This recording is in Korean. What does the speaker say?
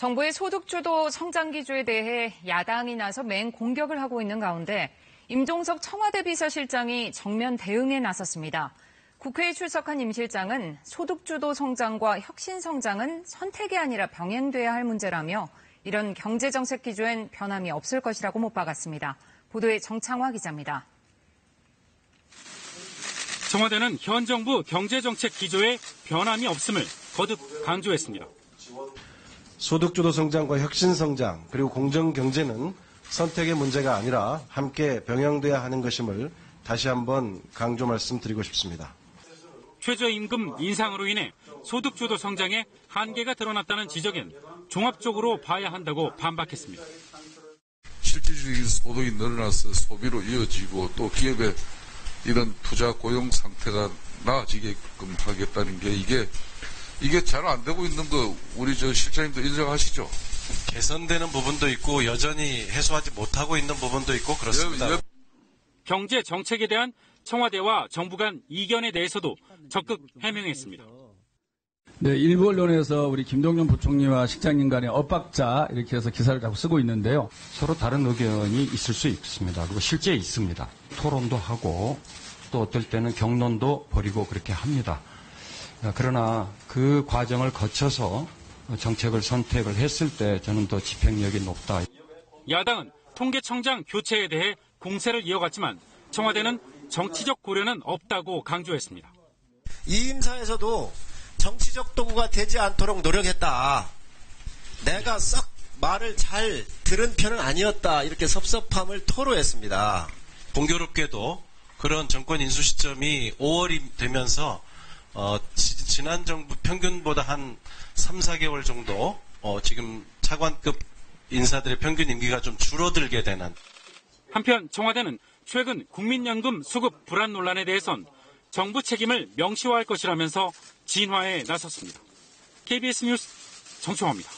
정부의 소득주도 성장기조에 대해 야당이 나서 맹공격을 하고 있는 가운데 임종석 청와대 비서실장이 정면 대응에 나섰습니다. 국회에 출석한 임 실장은 소득주도 성장과 혁신성장은 선택이 아니라 병행돼야 할 문제라며 이런 경제정책 기조엔 변함이 없을 것이라고 못 박았습니다. 보도에 정창화 기자입니다. 청와대는 현 정부 경제정책 기조에 변함이 없음을 거듭 강조했습니다. 소득주도 성장과 혁신성장 그리고 공정경제는 선택의 문제가 아니라 함께 병행돼야 하는 것임을 다시 한번 강조 말씀드리고 싶습니다. 최저임금 인상으로 인해 소득주도 성장에 한계가 드러났다는 지적엔 종합적으로 봐야 한다고 반박했습니다. 실질적인 소득이 늘어나서 소비로 이어지고 또 기업의 이런 투자 고용 상태가 나아지게끔 하겠다는 게 이게 잘 안 되고 있는 거 우리 실장님도 인정하시죠? 개선되는 부분도 있고 여전히 해소하지 못하고 있는 부분도 있고 그렇습니다. 경제 정책에 대한 청와대와 정부 간 이견에 대해서도 적극 해명했습니다. 네, 일부 언론에서 우리 김동연 부총리와 실장님 간의 엇박자 이렇게 해서 기사를 자꾸 쓰고 있는데요. 서로 다른 의견이 있을 수 있습니다. 그리고 실제 있습니다. 토론도 하고 또 어떨 때는 격론도 벌이고 그렇게 합니다. 그러나 그 과정을 거쳐서 정책을 선택을 했을 때 저는 더 집행력이 높다. 야당은 통계청장 교체에 대해 공세를 이어갔지만 청와대는 정치적 고려는 없다고 강조했습니다. 이 임사에서도 정치적 도구가 되지 않도록 노력했다. 내가 썩 말을 잘 들은 편은 아니었다. 이렇게 섭섭함을 토로했습니다. 공교롭게도 그런 정권 인수 시점이 5월이 되면서 지난 정부 평균보다 한 3, 4개월 정도 지금 차관급 인사들의 평균 임기가 좀 줄어들게 되는. 한편 청와대는 최근 국민연금 수급 불안 논란에 대해선 정부 책임을 명시화할 것이라면서 진화에 나섰습니다. KBS 뉴스 정청화입니다.